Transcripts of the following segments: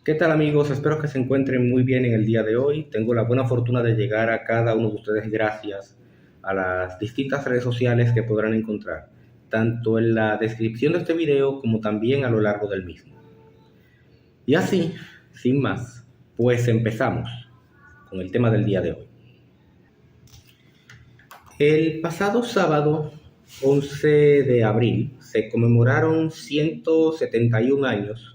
¿Qué tal amigos? Espero que se encuentren muy bien en el día de hoy. Tengo la buena fortuna de llegar a cada uno de ustedes gracias a las distintas redes sociales que podrán encontrar, tanto en la descripción de este video como también a lo largo del mismo. Y así, sin más, pues empezamos con el tema del día de hoy. El pasado sábado 11 de abril se conmemoraron 171 años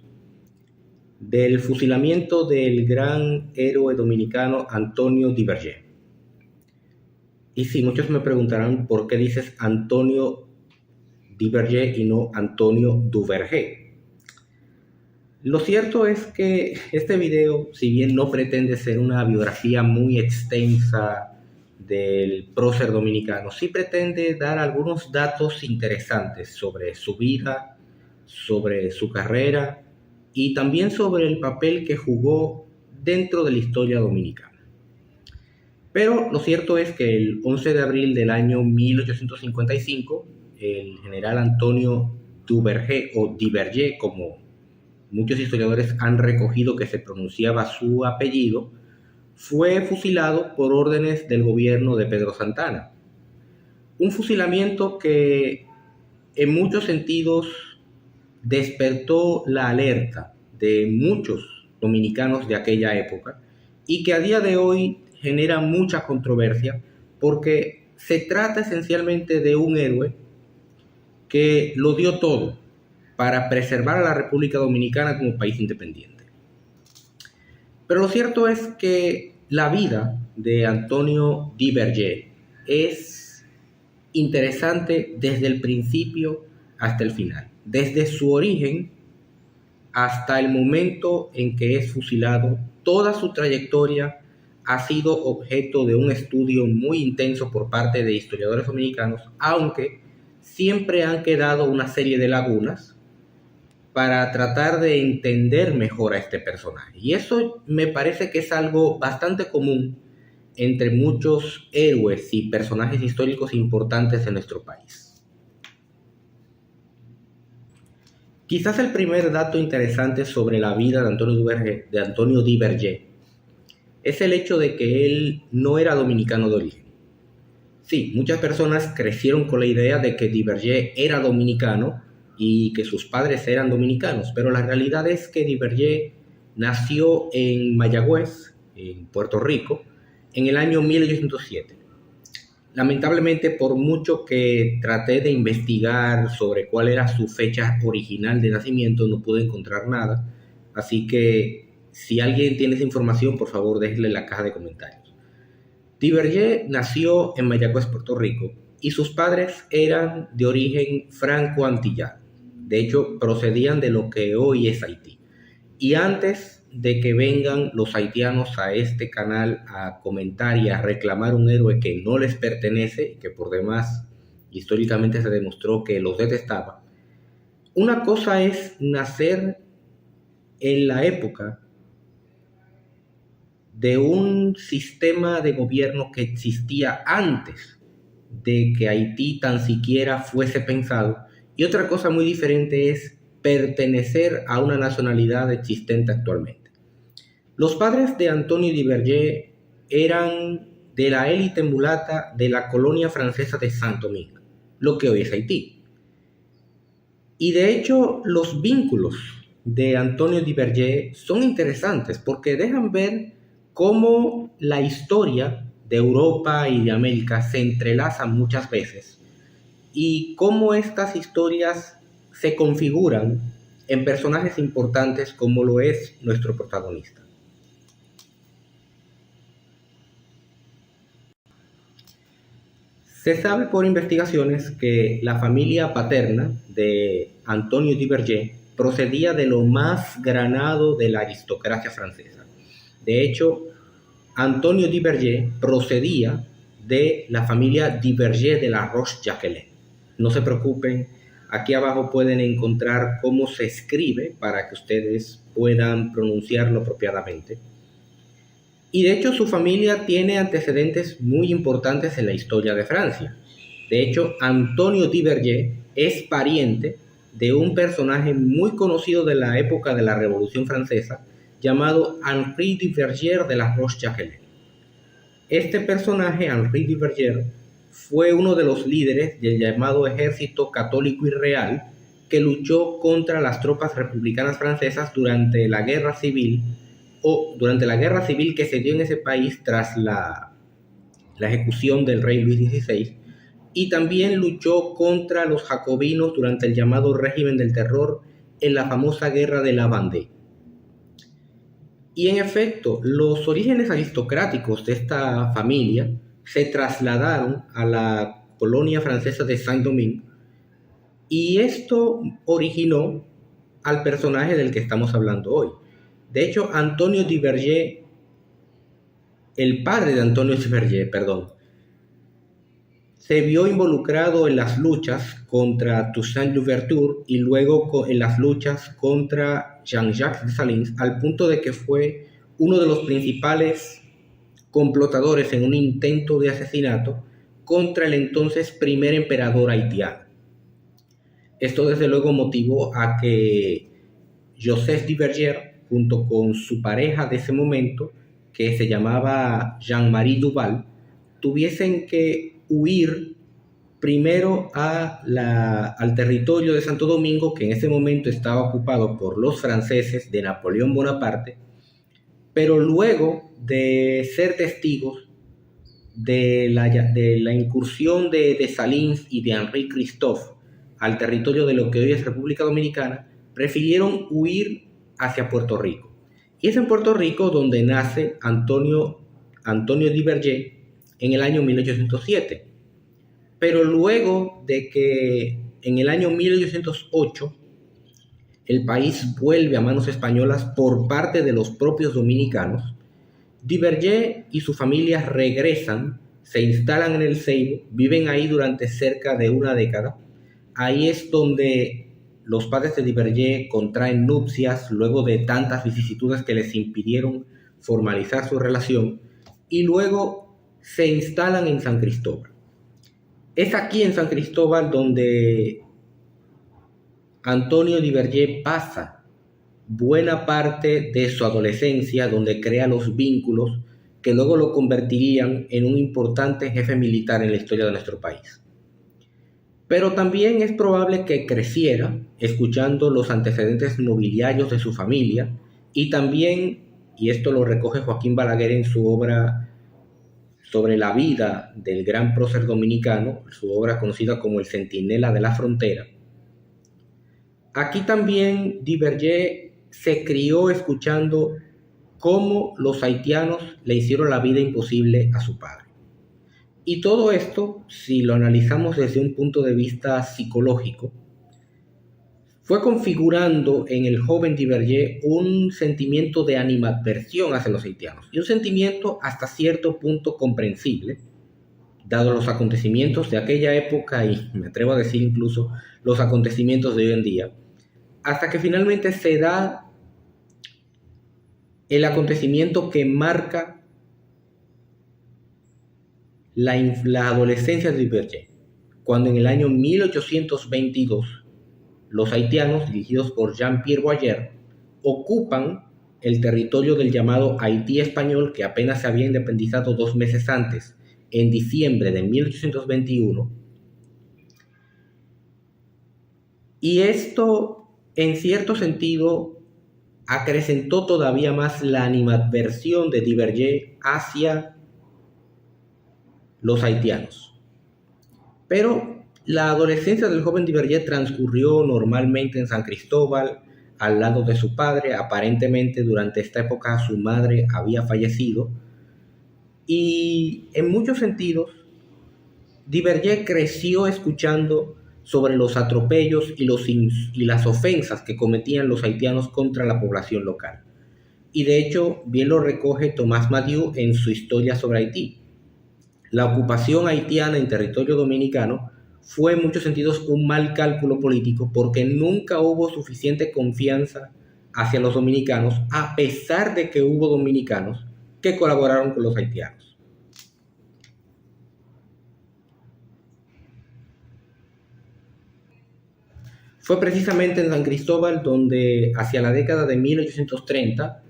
del fusilamiento del gran héroe dominicano Antonio Di Vergé. Y sí, muchos me preguntarán por qué dices Antonio Di Vergé y no Antonio Duvergé. Lo cierto es que este video, si bien no pretende ser una biografía muy extensa del prócer dominicano, sí pretende dar algunos datos interesantes sobre su vida, sobre su carrera y también sobre el papel que jugó dentro de la historia dominicana. Pero lo cierto es que el 11 de abril del año 1855, el general Antonio Duvergé o Divergé, como muchos historiadores han recogido que se pronunciaba su apellido, fue fusilado por órdenes del gobierno de Pedro Santana. Un fusilamiento que en muchos sentidos despertó la alerta de muchos dominicanos de aquella época y que a día de hoy genera mucha controversia porque se trata esencialmente de un héroe que lo dio todo para preservar a la República Dominicana como país independiente. Pero lo cierto es que la vida de Antonio Di Vergé es interesante desde el principio hasta el final, desde su origen hasta el momento en que es fusilado. Toda su trayectoria ha sido objeto de un estudio muy intenso por parte de historiadores dominicanos, aunque siempre han quedado una serie de lagunas para tratar de entender mejor a este personaje. Y eso me parece que es algo bastante común entre muchos héroes y personajes históricos importantes en nuestro país. Quizás el primer dato interesante sobre la vida de Antonio Di Vergé es el hecho de que él no era dominicano de origen. Sí, muchas personas crecieron con la idea de que Di Vergé era dominicano y que sus padres eran dominicanos, pero la realidad es que Di Vergé nació en Mayagüez, en Puerto Rico, en el año 1807. Lamentablemente, por mucho que traté de investigar sobre cuál era su fecha original de nacimiento, no pude encontrar nada. Así que si alguien tiene esa información, por favor déjenle en la caja de comentarios. Di Vergé nació en Mayagüez, Puerto Rico, y sus padres eran de origen franco-antillano. De hecho, procedían de lo que hoy es Haití. Y antes de que vengan los haitianos a este canal a comentar y a reclamar un héroe que no les pertenece y que por demás históricamente se demostró que los detestaba, una cosa es nacer en la época de un sistema de gobierno que existía antes de que Haití tan siquiera fuese pensado, y otra cosa muy diferente es pertenecer a una nacionalidad existente actualmente. Los padres de Antonio Di Vergé eran de la élite mulata de la colonia francesa de Saint-Domingue, lo que hoy es Haití. Y de hecho, los vínculos de Antonio Di Vergé son interesantes porque dejan ver cómo la historia de Europa y de América se entrelazan muchas veces y cómo estas historias se configuran en personajes importantes como lo es nuestro protagonista. Se sabe por investigaciones que la familia paterna de Antonio Di Vergé procedía de lo más granado de la aristocracia francesa. De hecho, Antonio Di Vergé procedía de la familia Di Vergé de la Roche-Jacquelin. No se preocupen, aquí abajo pueden encontrar cómo se escribe para que ustedes puedan pronunciarlo apropiadamente. Y de hecho su familia tiene antecedentes muy importantes en la historia de Francia. De hecho, Antonio Di Vergé es pariente de un personaje muy conocido de la época de la Revolución Francesa llamado Henri Duverger de la Roche-Chalais. Este personaje, Henri Duverger, fue uno de los líderes del llamado Ejército Católico y Real que luchó contra las tropas republicanas francesas durante la guerra civil que se dio en ese país tras la ejecución del rey Luis XVI, y también luchó contra los jacobinos durante el llamado régimen del terror en la famosa guerra de la Vendée. Y en efecto, los orígenes aristocráticos de esta familia se trasladaron a la colonia francesa de Saint-Domingue, y esto originó al personaje del que estamos hablando hoy. De hecho, Antonio Duverger, el padre de Antonio Duverger, se vio involucrado en las luchas contra Toussaint Louverture y luego en las luchas contra Jean-Jacques Dessalines, al punto de que fue uno de los principales complotadores en un intento de asesinato contra el entonces primer emperador haitiano. Esto desde luego motivó a que Joseph Duverger, junto con su pareja de ese momento, que se llamaba Jean-Marie Duval, tuviesen que huir primero al territorio de Santo Domingo, que en ese momento estaba ocupado por los franceses de Napoleón Bonaparte, pero luego de ser testigos de la incursión de Dessalines y de Henri Christophe al territorio de lo que hoy es República Dominicana, prefirieron huir hacia Puerto Rico. Y es en Puerto Rico donde nace Antonio Duverger en el año 1807. Pero luego de que en el año 1808 el país vuelve a manos españolas por parte de los propios dominicanos, Duverger y su familia regresan, se instalan en el Ceibo, viven ahí durante cerca de una década. Ahí es donde los padres de Duverger contraen nupcias luego de tantas vicisitudes que les impidieron formalizar su relación, y luego se instalan en San Cristóbal. Es aquí en San Cristóbal donde Antonio Duverger pasa buena parte de su adolescencia, donde crea los vínculos que luego lo convertirían en un importante jefe militar en la historia de nuestro país. Pero también es probable que creciera escuchando los antecedentes nobiliarios de su familia, y también, y esto lo recoge Joaquín Balaguer en su obra sobre la vida del gran prócer dominicano, su obra conocida como El Centinela de la Frontera. Aquí también Duverger se crió escuchando cómo los haitianos le hicieron la vida imposible a su padre. Y todo esto, si lo analizamos desde un punto de vista psicológico, fue configurando en el joven Duverger un sentimiento de animadversión hacia los haitianos, y un sentimiento hasta cierto punto comprensible, dado los acontecimientos de aquella época y me atrevo a decir incluso los acontecimientos de hoy en día, hasta que finalmente se da el acontecimiento que marca la adolescencia de Duverger, cuando en el año 1822 los haitianos, dirigidos por Jean-Pierre Boyer, ocupan el territorio del llamado Haití español, que apenas se había independizado 2 meses antes, en diciembre de 1821. Y esto, en cierto sentido, acrecentó todavía más la animadversión de Duverger hacia los haitianos. Pero la adolescencia del joven Duverger transcurrió normalmente en San Cristóbal, al lado de su padre. Aparentemente durante esta época su madre había fallecido, y en muchos sentidos Duverger creció escuchando sobre los atropellos y las ofensas que cometían los haitianos contra la población local. Y de hecho, bien lo recoge Tomás Madiu en su Historia sobre Haití. La ocupación haitiana en territorio dominicano fue en muchos sentidos un mal cálculo político, porque nunca hubo suficiente confianza hacia los dominicanos, a pesar de que hubo dominicanos que colaboraron con los haitianos. Fue precisamente en San Cristóbal donde, hacia la década de 1830,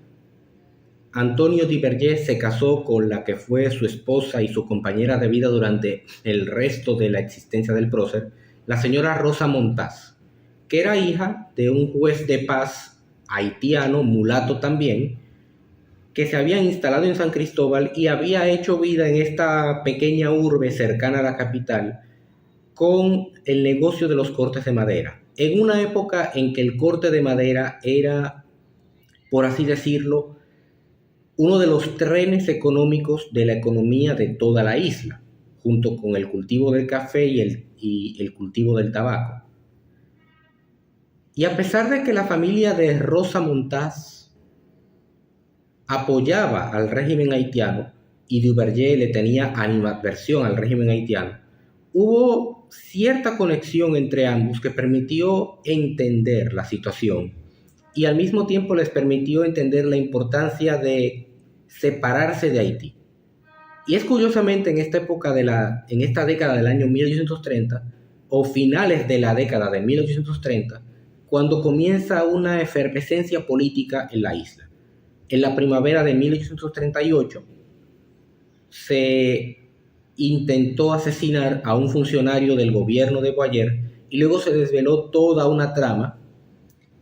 Antonio Duverger se casó con la que fue su esposa y su compañera de vida durante el resto de la existencia del prócer, la señora Rosa Montaz, que era hija de un juez de paz haitiano, mulato también, que se había instalado en San Cristóbal y había hecho vida en esta pequeña urbe cercana a la capital con el negocio de los cortes de madera, en una época en que el corte de madera era, por así decirlo, uno de los trenes económicos de la economía de toda la isla, junto con el cultivo del café y el cultivo del tabaco. Y a pesar de que la familia de Rosa Montaz apoyaba al régimen haitiano y Duverger le tenía animadversión al régimen haitiano, hubo cierta conexión entre ambos que permitió entender la situación y al mismo tiempo les permitió entender la importancia de separarse de Haití. Y es curiosamente en esta época en esta década del año 1830 o finales de la década de 1830 cuando comienza una efervescencia política en la isla. En la primavera de 1838 se intentó asesinar a un funcionario del gobierno de Boyer y luego se desveló toda una trama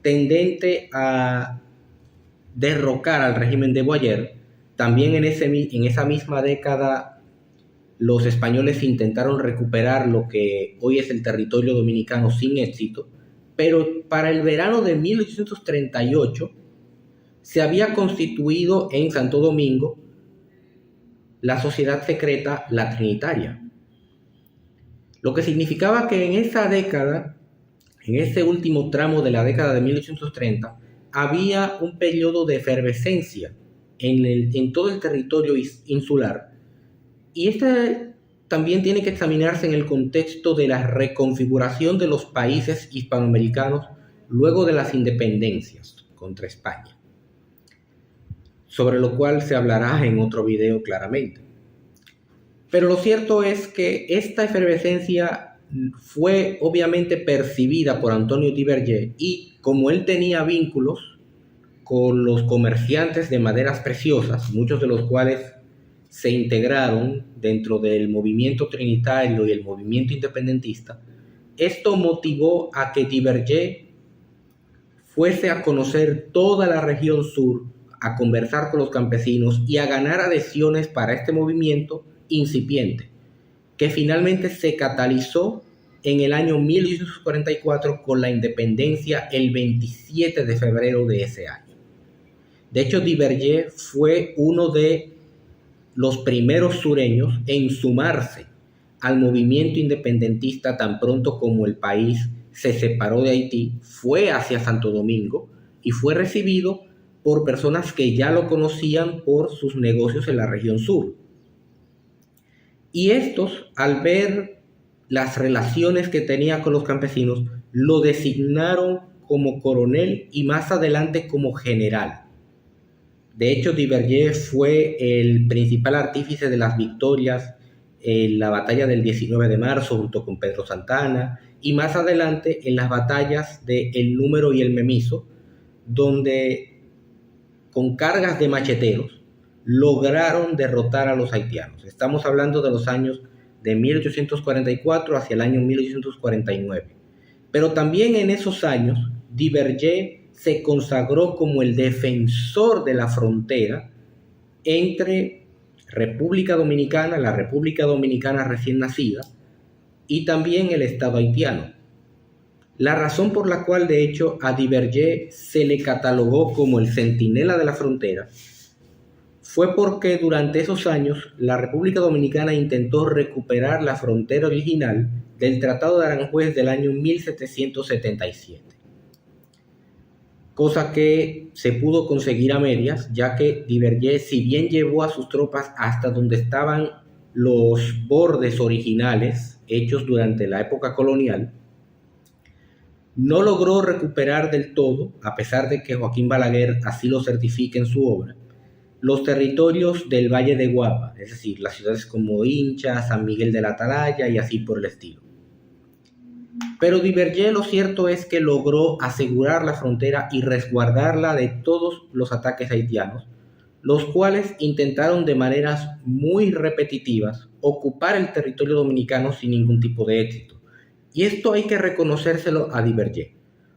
tendente a derrocar al régimen de Boyer. También en esa misma década los españoles intentaron recuperar lo que hoy es el territorio dominicano sin éxito, pero para el verano de 1838 se había constituido en Santo Domingo la sociedad secreta La Trinitaria, lo que significaba que en esa década, en ese último tramo de la década de 1830, había un periodo de efervescencia en todo el territorio insular, y este también tiene que examinarse en el contexto de la reconfiguración de los países hispanoamericanos luego de las independencias contra España, sobre lo cual se hablará en otro video claramente. Pero lo cierto es que esta efervescencia fue obviamente percibida por Antonio Duverger y como él tenía vínculos con los comerciantes de maderas preciosas, muchos de los cuales se integraron dentro del movimiento trinitario y el movimiento independentista, esto motivó a que Duverger fuese a conocer toda la región sur, a conversar con los campesinos y a ganar adhesiones para este movimiento incipiente, que finalmente se catalizó en el año 1844 con la independencia el 27 de febrero de ese año. De hecho, Duverger fue uno de los primeros sureños en sumarse al movimiento independentista tan pronto como el país se separó de Haití, fue hacia Santo Domingo y fue recibido por personas que ya lo conocían por sus negocios en la región sur. Y estos, al ver las relaciones que tenía con los campesinos, lo designaron como coronel y más adelante como general. De hecho, Duverger fue el principal artífice de las victorias en la batalla del 19 de marzo junto con Pedro Santana y más adelante en las batallas de El Número y El Memiso, donde con cargas de macheteros lograron derrotar a los haitianos. Estamos hablando de los años de 1844 hacia el año 1849. Pero también en esos años, Duverger se consagró como el defensor de la frontera entre República Dominicana, la República Dominicana recién nacida, y también el Estado haitiano. La razón por la cual, de hecho, a Duverger se le catalogó como el centinela de la frontera fue porque durante esos años la República Dominicana intentó recuperar la frontera original del Tratado de Aranjuez del año 1777. Cosa que se pudo conseguir a medias, ya que Duverger, si bien llevó a sus tropas hasta donde estaban los bordes originales hechos durante la época colonial, no logró recuperar del todo, a pesar de que Joaquín Balaguer así lo certifica en su obra, los territorios del Valle de Guapa, es decir, las ciudades como Hincha, San Miguel de la Atalaya y así por el estilo. Pero Duverger, lo cierto es que logró asegurar la frontera y resguardarla de todos los ataques haitianos, los cuales intentaron de maneras muy repetitivas ocupar el territorio dominicano sin ningún tipo de éxito. Y esto hay que reconocérselo a Duverger.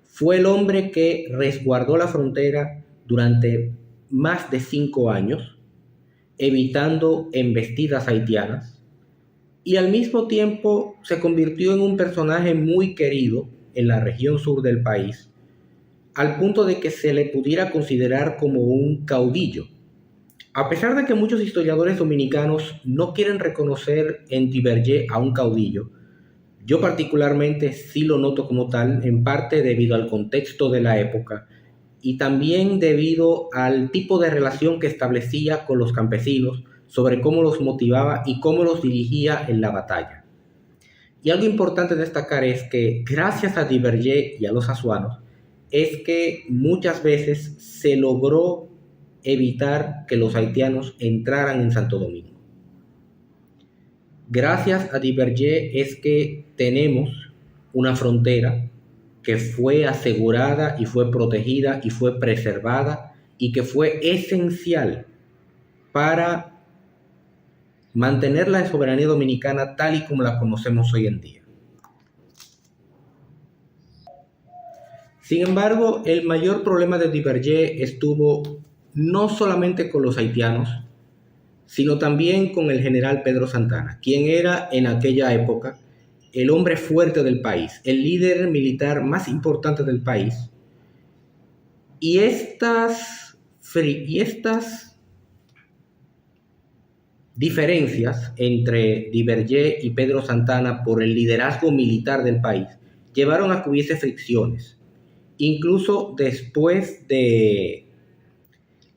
Fue el hombre que resguardó la frontera durante más de 5 años, evitando embestidas haitianas, y al mismo tiempo se convirtió en un personaje muy querido en la región sur del país, al punto de que se le pudiera considerar como un caudillo. A pesar de que muchos historiadores dominicanos no quieren reconocer en Duverger a un caudillo, yo particularmente sí lo noto como tal, en parte debido al contexto de la época y también debido al tipo de relación que establecía con los campesinos, sobre cómo los motivaba y cómo los dirigía en la batalla. Y algo importante destacar es que gracias a Duverger y a los azuanos, es que muchas veces se logró evitar que los haitianos entraran en Santo Domingo. Gracias a Duverger es que tenemos una frontera que fue asegurada y fue protegida y fue preservada y que fue esencial para mantener la soberanía dominicana tal y como la conocemos hoy en día. Sin embargo, el mayor problema de Duverger estuvo no solamente con los haitianos, sino también con el general Pedro Santana, quien era en aquella época el hombre fuerte del país, el líder militar más importante del país. Y estas diferencias entre Duverger y Pedro Santana por el liderazgo militar del país llevaron a que hubiese fricciones. Incluso después de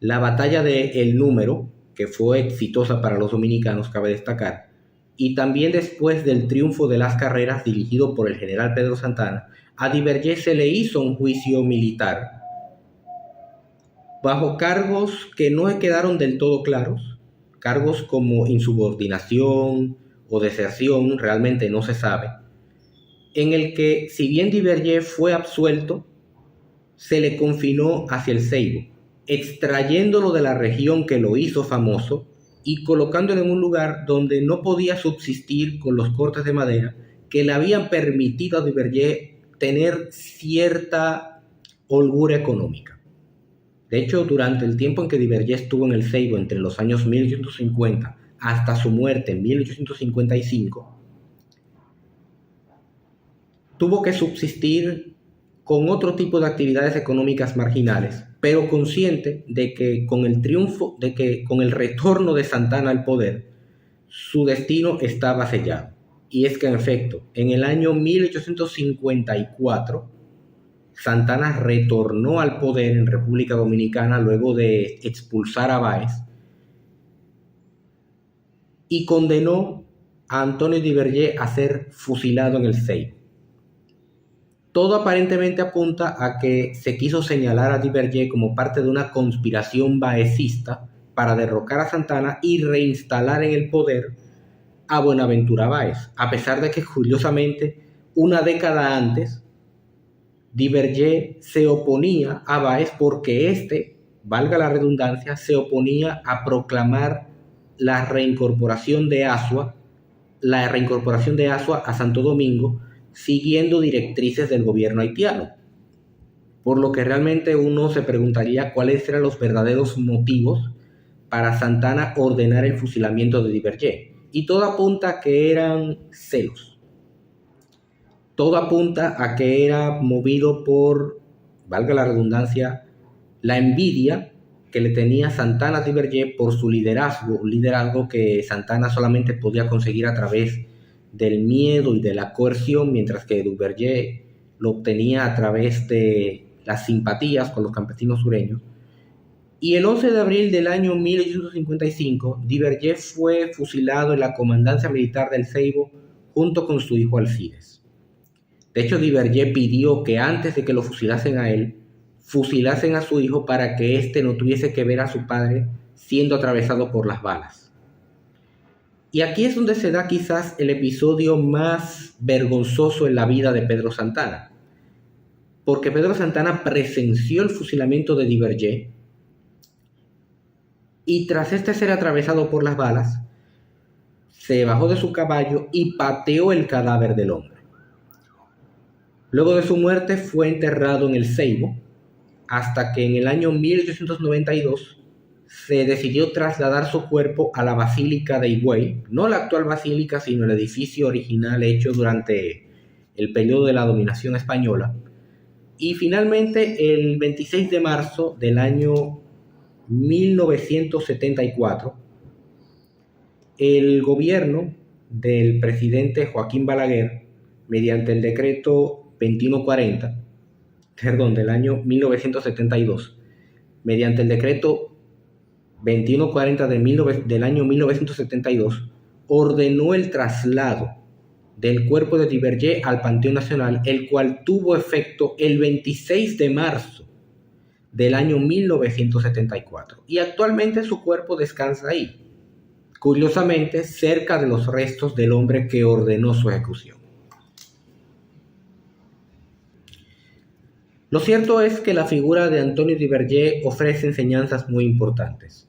la batalla de El Número, que fue exitosa para los dominicanos, cabe destacar, y también después del triunfo de las carreras dirigido por el general Pedro Santana, a Duverger se le hizo un juicio militar bajo cargos que no quedaron del todo claros, cargos como insubordinación o deserción, realmente no se sabe, en el que si bien Duverger fue absuelto, se le confinó hacia el Ceibo, extrayéndolo de la región que lo hizo famoso y colocándolo en un lugar donde no podía subsistir con los cortes de madera que le habían permitido a Duverger tener cierta holgura económica. De hecho, durante el tiempo en que Duverger estuvo en el Ceibo, entre los años 1850 hasta su muerte en 1855, tuvo que subsistir con otro tipo de actividades económicas marginales, pero consciente de que con el retorno de Santana al poder, su destino estaba sellado. Y es que en efecto, en el año 1854, Santana retornó al poder en República Dominicana luego de expulsar a Báez y condenó a Antonio Duverger a ser fusilado en el Ceibo. Todo aparentemente apunta a que se quiso señalar a Duverger como parte de una conspiración baecista para derrocar a Santana y reinstalar en el poder a Buenaventura Báez, a pesar de que curiosamente una década antes Duverger se oponía a Báez porque éste, valga la redundancia, se oponía a proclamar la reincorporación de Azua a Santo Domingo, siguiendo directrices del gobierno haitiano. Por lo que realmente uno se preguntaría cuáles eran los verdaderos motivos para Santana ordenar el fusilamiento de Duverger. Y todo apunta a que eran celos. Todo apunta a que era movido por, valga la redundancia, la envidia que le tenía Santana a Duverger por su liderazgo, un liderazgo que Santana solamente podía conseguir a través del miedo y de la coerción, mientras que Duverger lo obtenía a través de las simpatías con los campesinos sureños. Y el 11 de abril del año 1855, Duverger fue fusilado en la comandancia militar del Ceibo junto con su hijo Alcides. De hecho, Duverger pidió que antes de que lo fusilasen a él, fusilasen a su hijo para que éste no tuviese que ver a su padre siendo atravesado por las balas. Y aquí es donde se da quizás el episodio más vergonzoso en la vida de Pedro Santana, porque Pedro Santana presenció el fusilamiento de Duverger y tras este ser atravesado por las balas, se bajó de su caballo y pateó el cadáver del hombre. Luego de su muerte fue enterrado en el Seibo, hasta que en el año 1892 se decidió trasladar su cuerpo a la Basílica de Higüey, no la actual basílica, sino el edificio original hecho durante el periodo de la dominación española. Y finalmente, el 26 de marzo del año 1974, el gobierno del presidente Joaquín Balaguer, mediante el decreto 2140, del año 1972, mediante el decreto 2140 del año 1972, ordenó el traslado del cuerpo de Duverger al Panteón Nacional, el cual tuvo efecto el 26 de marzo del año 1974. Y actualmente su cuerpo descansa ahí, curiosamente cerca de los restos del hombre que ordenó su ejecución. Lo cierto es que la figura de Antonio Duverger ofrece enseñanzas muy importantes.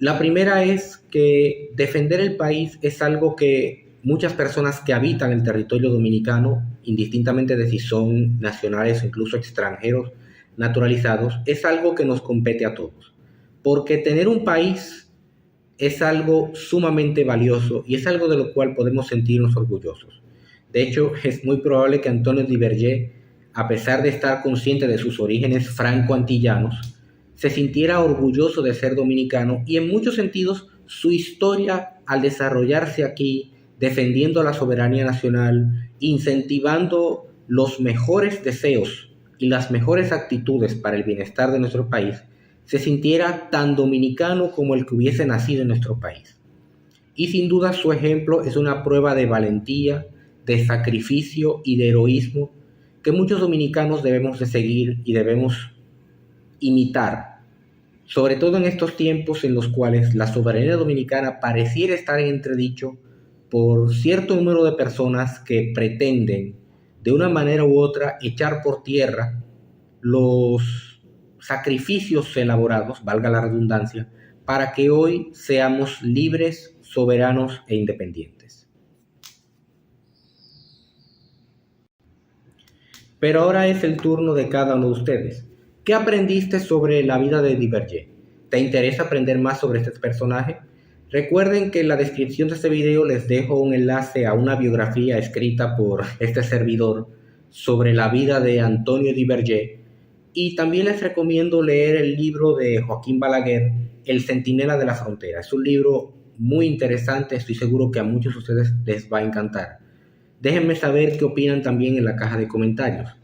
La primera es que defender el país es algo que muchas personas que habitan el territorio dominicano, indistintamente de si son nacionales o incluso extranjeros naturalizados, es algo que nos compete a todos. Porque tener un país es algo sumamente valioso y es algo de lo cual podemos sentirnos orgullosos. De hecho, es muy probable que Antonio Duverger, a pesar de estar consciente de sus orígenes franco-antillanos, se sintiera orgulloso de ser dominicano y en muchos sentidos su historia al desarrollarse aquí, defendiendo la soberanía nacional, incentivando los mejores deseos y las mejores actitudes para el bienestar de nuestro país, se sintiera tan dominicano como el que hubiese nacido en nuestro país. Y sin duda su ejemplo es una prueba de valentía, de sacrificio y de heroísmo que muchos dominicanos debemos de seguir y debemos imitar, sobre todo en estos tiempos en los cuales la soberanía dominicana pareciera estar en entredicho por cierto número de personas que pretenden de una manera u otra echar por tierra los sacrificios elaborados, valga la redundancia, para que hoy seamos libres, soberanos e independientes. Pero ahora es el turno de cada uno de ustedes. ¿Qué aprendiste sobre la vida de Duverger? ¿Te interesa aprender más sobre este personaje? Recuerden que en la descripción de este video les dejo un enlace a una biografía escrita por este servidor sobre la vida de Antonio Duverger, y también les recomiendo leer el libro de Joaquín Balaguer, El Centinela de la Frontera. Es un libro muy interesante, estoy seguro que a muchos de ustedes les va a encantar. Déjenme saber qué opinan también en la caja de comentarios.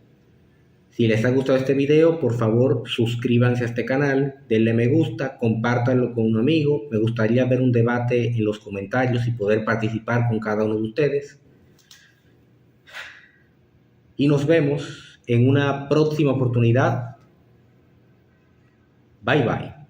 Si les ha gustado este video, por favor suscríbanse a este canal, denle me gusta, compártanlo con un amigo. Me gustaría ver un debate en los comentarios y poder participar con cada uno de ustedes. Y nos vemos en una próxima oportunidad. Bye bye.